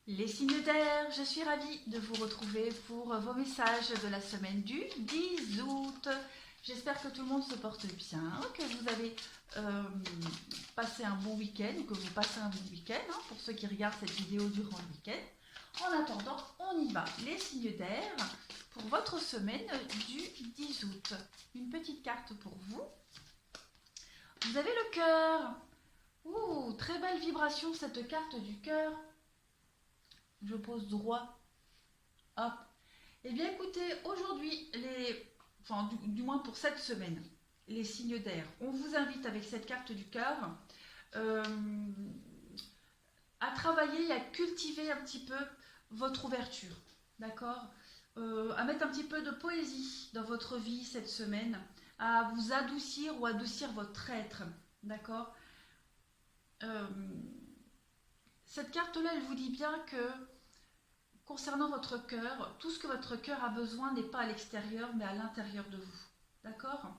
Les signes d'air, je suis ravie de vous retrouver pour vos messages de la semaine du 10 août. J'espère que tout le monde se porte bien, que vous avez passé un bon week-end ou que vous passez un bon week-end pour ceux qui regardent cette vidéo durant le week-end. En attendant, on y va. Les signes d'air pour votre semaine du 10 août. Une petite carte pour vous. Vous avez le cœur. Ouh, très belle vibration cette carte du cœur. Je pose droit. Hop. Eh bien écoutez, aujourd'hui, du moins pour cette semaine, les signes d'air, on vous invite avec cette carte du cœur euh, à travailler et à cultiver un petit peu votre ouverture. D'accord, à mettre un petit peu de poésie dans votre vie cette semaine, à vous adoucir ou adoucir votre être. D'accord, cette carte-là, elle vous dit bien que concernant votre cœur, tout ce que votre cœur a besoin n'est pas à l'extérieur, mais à l'intérieur de vous. D'accord?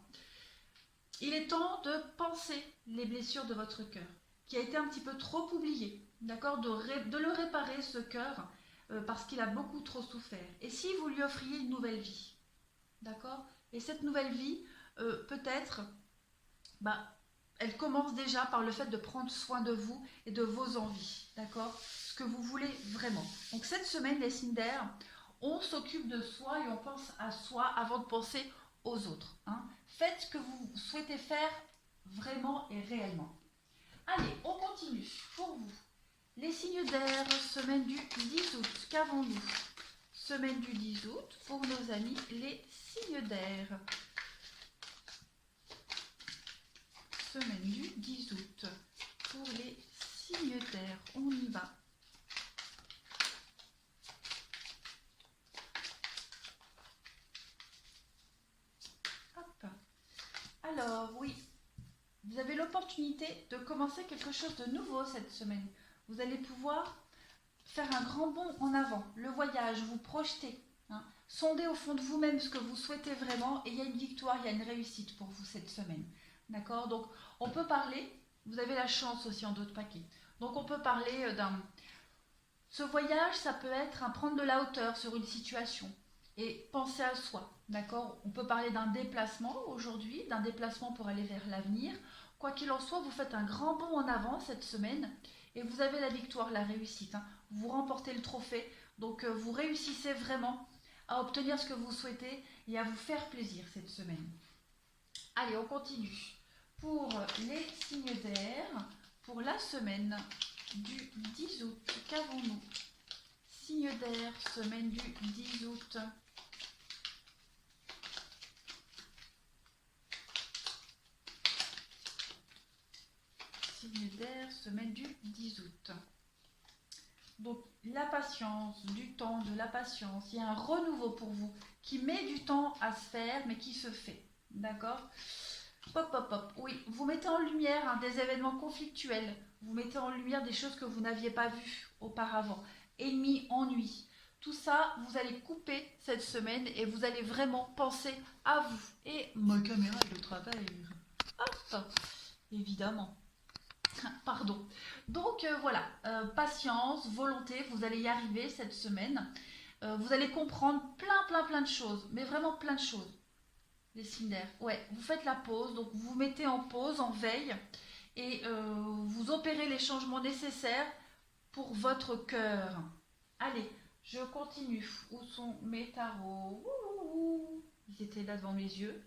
Il est temps de penser les blessures de votre cœur, qui a été un petit peu trop oublié. D'accord? De le réparer, ce cœur, parce qu'il a beaucoup trop souffert. Et si vous lui offriez une nouvelle vie? D'accord? Et cette nouvelle vie, peut-être, elle commence déjà par le fait de prendre soin de vous et de vos envies. D'accord? Ce que vous voulez vraiment. Donc cette semaine, les signes d'air, on s'occupe de soi et on pense à soi avant de penser aux autres. Faites ce que vous souhaitez faire vraiment et réellement. Allez, on continue. Pour vous, les signes d'air, semaine du 10 août. Qu'avons-nous? Semaine du 10 août pour nos amis les signes d'air. Semaine du 10 août pour les signes d'air. On y va. Hop. Alors, oui, vous avez l'opportunité de commencer quelque chose de nouveau cette semaine. Vous allez pouvoir faire un grand bond en avant, le voyage, vous projeter, sondez au fond de vous-même ce que vous souhaitez vraiment et il y a une victoire, il y a une réussite pour vous cette semaine. D'accord? Donc, on peut parler, vous avez la chance aussi en d'autres paquets. Donc, on peut parler d'un... Ce voyage, ça peut être un prendre de la hauteur sur une situation et penser à soi. D'accord? On peut parler d'un déplacement aujourd'hui, d'un déplacement pour aller vers l'avenir. Quoi qu'il en soit, vous faites un grand bond en avant cette semaine et vous avez la victoire, la réussite. Vous remportez le trophée, donc vous réussissez vraiment à obtenir ce que vous souhaitez et à vous faire plaisir cette semaine. Allez, on continue. Pour les signes d'air, pour la semaine du 10 août, qu'avons-nous? Signe d'air, semaine du 10 août. Signe d'air, semaine du 10 août. Donc la patience, du temps, de la patience, il y a un renouveau pour vous qui met du temps à se faire mais qui se fait. D'accord? Pop, pop, pop. Oui, vous mettez en lumière des événements conflictuels, vous mettez en lumière des choses que vous n'aviez pas vues auparavant. Ennemis, ennui. Tout ça, vous allez couper cette semaine et vous allez vraiment penser à vous. Et ma caméra, elle doit travailler. Hop, évidemment. Pardon. Donc voilà, patience, volonté, vous allez y arriver cette semaine. Vous allez comprendre plein de choses, mais vraiment plein de choses. Les signes d'air. Ouais, vous faites la pause, donc vous vous mettez en pause, en veille, et vous opérez les changements nécessaires pour votre cœur. Allez, je continue. Où sont mes tarots? Ils étaient là devant mes yeux.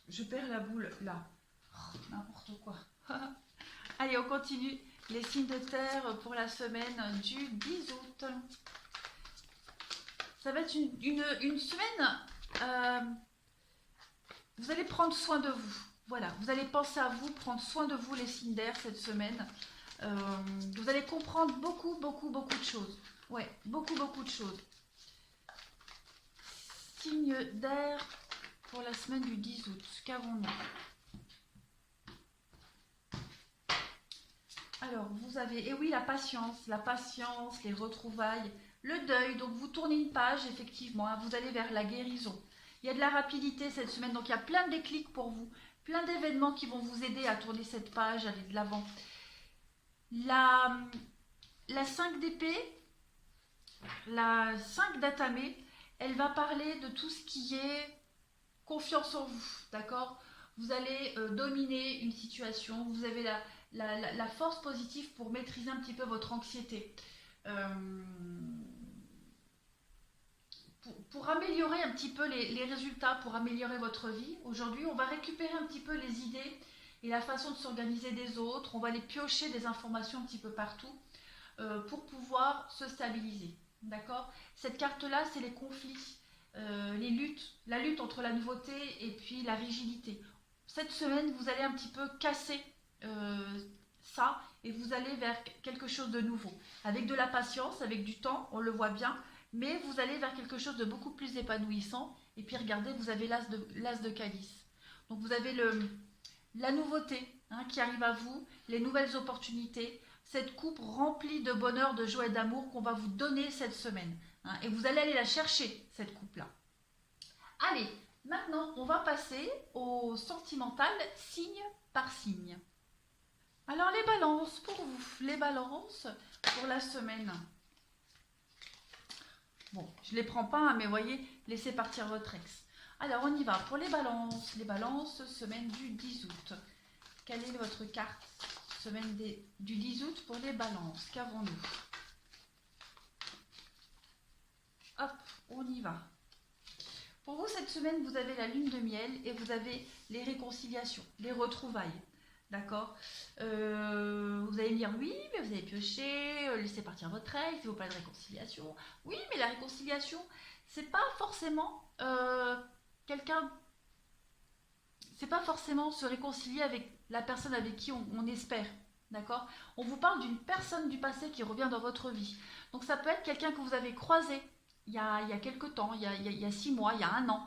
Je perds la boule là. Oh, n'importe quoi. Allez, on continue. Les signes de terre pour la semaine du 10 août. Ça va être une semaine. Vous allez prendre soin de vous. Voilà, vous allez penser à vous, prendre soin de vous les signes d'air cette semaine. Vous allez comprendre beaucoup de choses. Ouais, beaucoup de choses. Signe d'air pour la semaine du 10 août. Qu'avons-nous? Alors, vous avez, et oui, la patience, les retrouvailles, le deuil. Donc, vous tournez une page, effectivement, vous allez vers la guérison. Il y a de la rapidité cette semaine, donc il y a plein de déclics pour vous, plein d'événements qui vont vous aider à tourner cette page, aller de l'avant. La, la 5 d'épée, la 5 d'Atamé, elle va parler de tout ce qui est confiance en vous, d'accord? Vous allez dominer une situation, vous avez la force positive pour maîtriser un petit peu votre anxiété. Euh, pour améliorer un petit peu les résultats, pour améliorer votre vie, aujourd'hui, on va récupérer un petit peu les idées et la façon de s'organiser des autres. On va aller piocher des informations un petit peu partout pour pouvoir se stabiliser. D'accord? Cette carte-là, c'est les conflits, les luttes, la lutte entre la nouveauté et puis la rigidité. Cette semaine, vous allez un petit peu casser ça et vous allez vers quelque chose de nouveau. Avec de la patience, avec du temps, on le voit bien, mais vous allez vers quelque chose de beaucoup plus épanouissant. Et puis regardez, vous avez l'as de calice. Donc vous avez la nouveauté qui arrive à vous, les nouvelles opportunités, cette coupe remplie de bonheur, de joie et d'amour qu'on va vous donner cette semaine. Et vous allez aller la chercher, cette coupe-là. Allez, maintenant, on va passer au sentimental, signe par signe. Alors, les balances, pour vous, les balances pour la semaine. Bon, je ne les prends pas, mais voyez, laissez partir votre ex. Alors, on y va pour les balances. Les balances, semaine du 10 août. Quelle est votre carte semaine du 10 août pour les balances? Qu'avons-nous? Hop, on y va. Pour vous, cette semaine, vous avez la lune de miel et vous avez les réconciliations, les retrouvailles. D'accord? Vous allez me dire, oui, mais vous avez pioché, laissez partir votre ex, il ne vaut pas de réconciliation. Oui, mais la réconciliation, c'est pas forcément quelqu'un... C'est pas forcément se réconcilier avec la personne avec qui on espère. D'accord? On vous parle d'une personne du passé qui revient dans votre vie. Donc ça peut être quelqu'un que vous avez croisé il y a quelques temps, il y a 6 mois, il y a 1 an.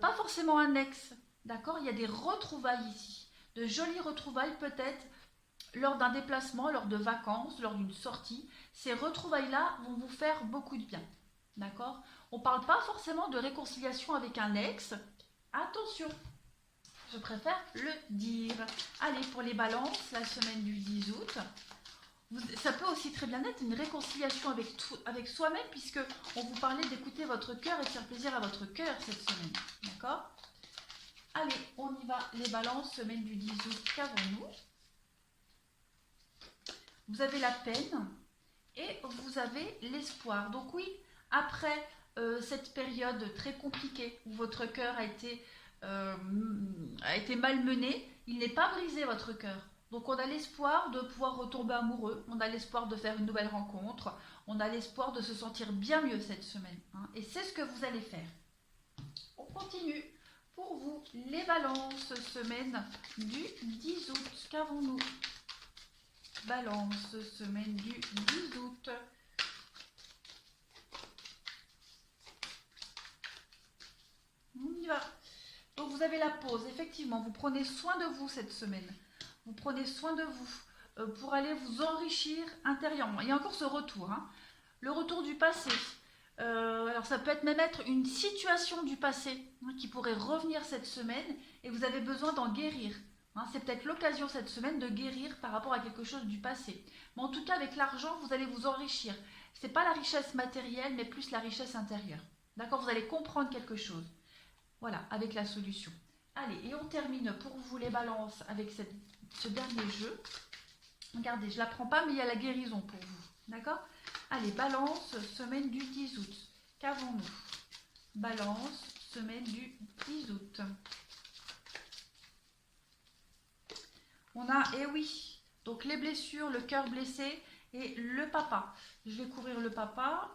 Pas forcément un ex. D'accord? Il y a des retrouvailles ici. De jolies retrouvailles peut-être lors d'un déplacement, lors de vacances, lors d'une sortie. Ces retrouvailles-là vont vous faire beaucoup de bien. D'accord? On ne parle pas forcément de réconciliation avec un ex. Attention! Je préfère le dire. Allez, pour les balances, la semaine du 10 août. Ça peut aussi très bien être une réconciliation avec soi-même, puisque on vous parlait d'écouter votre cœur et de faire plaisir à votre cœur cette semaine. D'accord? Allez, on y va. Les balances, semaine du 10 août, qu'avons-nous? Vous avez la peine et vous avez l'espoir. Donc oui, après cette période très compliquée où votre cœur a été malmené, il n'est pas brisé votre cœur. Donc on a l'espoir de pouvoir retomber amoureux, on a l'espoir de faire une nouvelle rencontre, on a l'espoir de se sentir bien mieux cette semaine. Et c'est ce que vous allez faire. On continue. Pour vous, les balances, semaine du 10 août. Qu'avons-nous? Balance, semaine du 10 août. On y va. Donc vous avez la pause, effectivement, vous prenez soin de vous cette semaine. Vous prenez soin de vous pour aller vous enrichir intérieurement. Il y a encore ce retour, le retour du passé. Alors ça peut être même être une situation du passé qui pourrait revenir cette semaine et vous avez besoin d'en guérir. C'est peut-être l'occasion cette semaine de guérir par rapport à quelque chose du passé. Mais en tout cas, avec l'argent, vous allez vous enrichir. Ce n'est pas la richesse matérielle, mais plus la richesse intérieure. D'accord? Vous allez comprendre quelque chose. Voilà, avec la solution. Allez, et on termine pour vous les balances avec ce dernier jeu. Regardez, je ne la prends pas, mais il y a la guérison pour vous. D'accord? Allez, balance, semaine du 10 août. Qu'avons-nous? Balance, semaine du 10 août. On a, eh oui, donc les blessures, le cœur blessé et le papa. Je vais couvrir le papa.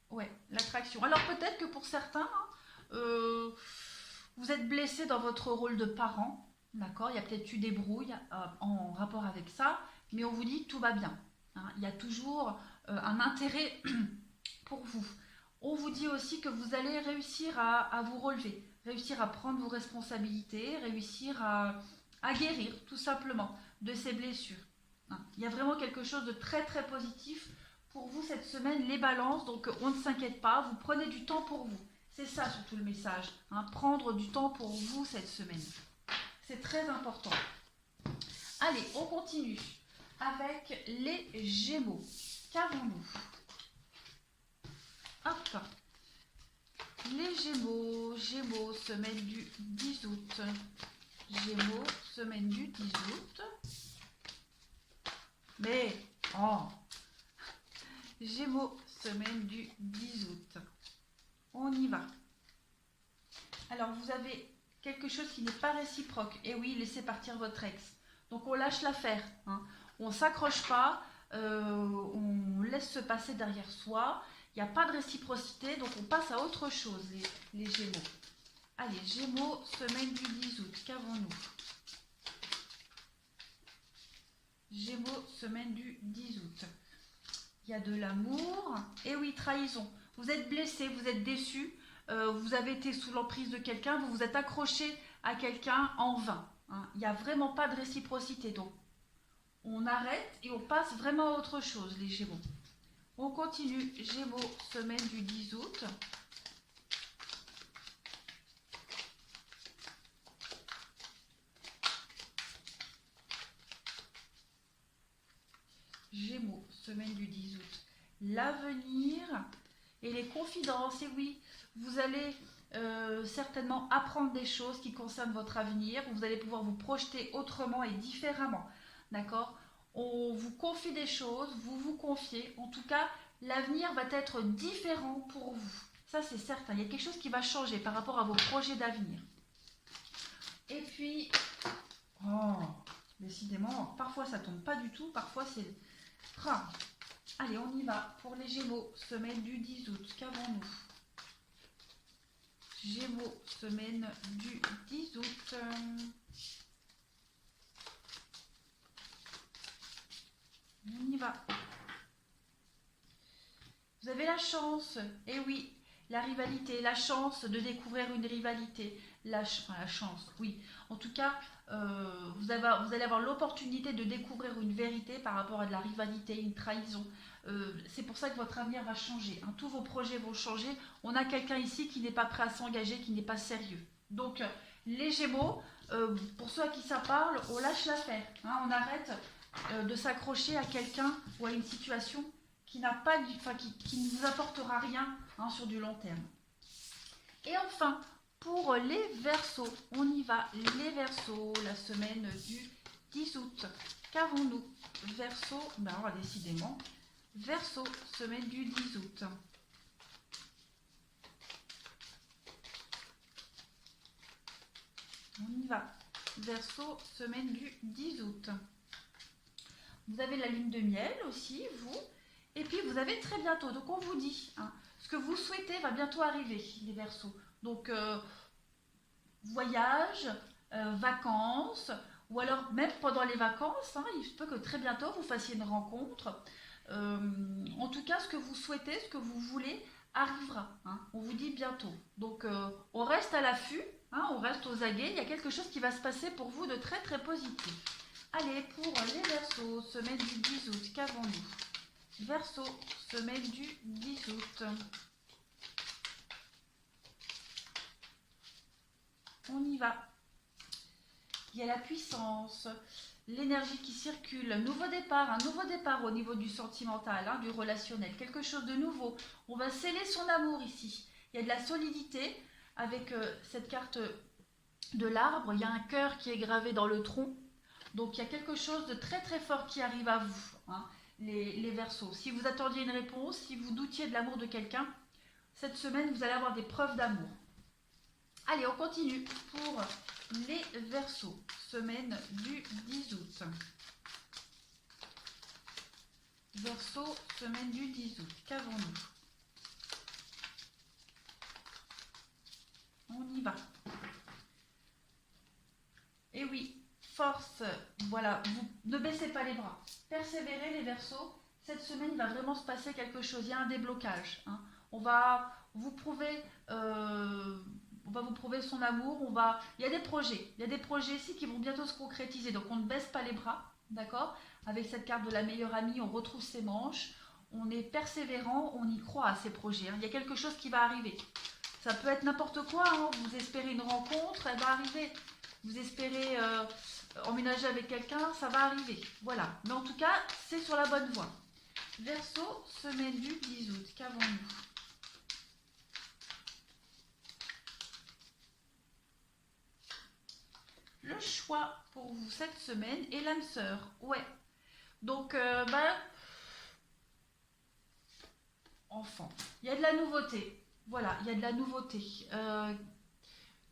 Ouais, l'attraction. Alors peut-être que pour certains, vous êtes blessé dans votre rôle de parent. D'accord? Il y a peut-être eu des brouilles en rapport avec ça, mais on vous dit que tout va bien. Il y a toujours un intérêt pour vous. On vous dit aussi que vous allez réussir à vous relever, réussir à prendre vos responsabilités, réussir à guérir tout simplement de ces blessures. Il y a vraiment quelque chose de très très positif pour vous cette semaine, les balances, donc on ne s'inquiète pas, vous prenez du temps pour vous. C'est ça surtout le message, prendre du temps pour vous cette semaine. C'est très important. Allez, on continue. avec les Gémeaux. Qu'avons-nous? Hop. Les Gémeaux, Gémeaux, semaine du 10 août. Gémeaux, semaine du 10 août. Mais, oh, Gémeaux, semaine du 10 août. On y va. Alors, vous avez quelque chose qui n'est pas réciproque. Et oui, laissez partir votre ex. Donc, on lâche l'affaire. Hein. On ne s'accroche pas. On laisse se passer derrière soi. Il n'y a pas de réciprocité. Donc, on passe à autre chose, les Gémeaux. Allez, Gémeaux, semaine du 10 août. Qu'avons-nous? Gémeaux, semaine du 10 août. Il y a de l'amour. Et oui, trahison. Vous êtes blessé, vous êtes déçu. Vous avez été sous l'emprise de quelqu'un. Vous vous êtes accroché à quelqu'un en vain. Hein. Il n'y a vraiment pas de réciprocité. Donc, on arrête et on passe vraiment à autre chose, les Gémeaux. On continue. Gémeaux, semaine du 10 août. Gémeaux, semaine du 10 août. L'avenir et les confidences. Et oui, vous allez certainement apprendre des choses qui concernent votre avenir. Vous allez pouvoir vous projeter autrement et différemment. D'accord? On vous confie des choses, vous vous confiez. En tout cas, l'avenir va être différent pour vous. Ça, c'est certain. Il y a quelque chose qui va changer par rapport à vos projets d'avenir. Et puis, oh, décidément, parfois ça tombe pas du tout, parfois c'est... Ah. Allez, on y va pour les Gémeaux, semaine du 10 août. Qu'avons-nous? Gémeaux, semaine du 10 août. On y va. Vous avez la chance, et oui, la rivalité, la chance de découvrir une rivalité. La chance, oui. En tout cas, vous allez avoir l'opportunité de découvrir une vérité par rapport à de la rivalité, une trahison. C'est pour ça que votre avenir va changer. Hein. Tous vos projets vont changer. On a quelqu'un ici qui n'est pas prêt à s'engager, qui n'est pas sérieux. Donc, les Gémeaux, pour ceux à qui ça parle, on lâche l'affaire. Hein. On arrête de s'accrocher à quelqu'un ou à une situation qui ne vous apportera rien hein, sur du long terme. Et enfin, pour les Verseaux, on y va. Les Verseaux, la semaine du 10 août. Qu'avons-nous? Verseaux, ben alors décidément, Verseaux, semaine du 10 août. On y va. Verseaux, semaine du 10 août. Vous avez la lune de miel aussi, vous. Et puis, vous avez très bientôt. Donc, on vous dit, hein, ce que vous souhaitez va bientôt arriver, les Verseaux. Donc, voyage, vacances, ou alors même pendant les vacances, hein, il se peut que très bientôt, vous fassiez une rencontre. En tout cas, ce que vous souhaitez, ce que vous voulez, arrivera. Hein, on vous dit bientôt. Donc, on reste à l'affût, hein, on reste aux aguets. Il y a quelque chose qui va se passer pour vous de très, très positif. Allez, pour les Verseaux, semaine du 10 août, qu'avons-nous? Verseaux, semaine du 10 août. On y va. Il y a la puissance, l'énergie qui circule, un nouveau départ au niveau du sentimental, hein, du relationnel, quelque chose de nouveau. On va sceller son amour ici. Il y a de la solidité avec cette carte de l'arbre. Il y a un cœur qui est gravé dans le tronc. Donc il y a quelque chose de très très fort qui arrive à vous, hein, les Verseaux. Si vous attendiez une réponse, si vous doutiez de l'amour de quelqu'un, cette semaine vous allez avoir des preuves d'amour. Allez, on continue pour les Verseaux, semaine du 10 août. Verseaux, semaine du 10 août. Qu'avons-nous? On y va. Et oui, force, voilà, vous ne baissez pas les bras. Persévérez les Verseaux. Cette semaine, il va vraiment se passer quelque chose. Il y a un déblocage. Hein. On va vous prouver son amour. Il y a des projets ici qui vont bientôt se concrétiser. Donc, on ne baisse pas les bras, d'accord? Avec cette carte de la meilleure amie, on retrousse ses manches. On est persévérant, on y croit à ces projets. Hein. Il y a quelque chose qui va arriver. Ça peut être n'importe quoi. Hein. Vous espérez une rencontre, elle va arriver. Vous espérez emménager avec quelqu'un, ça va arriver. Voilà. Mais en tout cas, c'est sur la bonne voie. Verseau, semaine du 10 août. Qu'avons-nous? Le choix pour vous cette semaine est l'âme sœur. Ouais. Donc, enfant. Il y a de la nouveauté. Voilà, il y a de la nouveauté.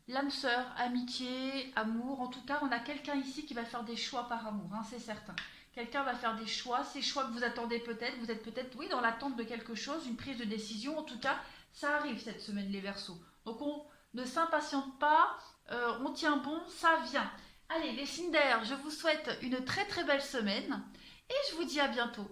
L'âme sœur, amitié, amour. En tout cas, on a quelqu'un ici qui va faire des choix par amour, hein, c'est certain. Quelqu'un va faire des choix, ces choix que vous attendez peut-être. Vous êtes peut-être, oui, dans l'attente de quelque chose, une prise de décision. En tout cas, ça arrive cette semaine, les Verseaux. Donc, on ne s'impatiente pas, on tient bon, ça vient. Allez, les signes d'air, je vous souhaite une très très belle semaine et je vous dis à bientôt.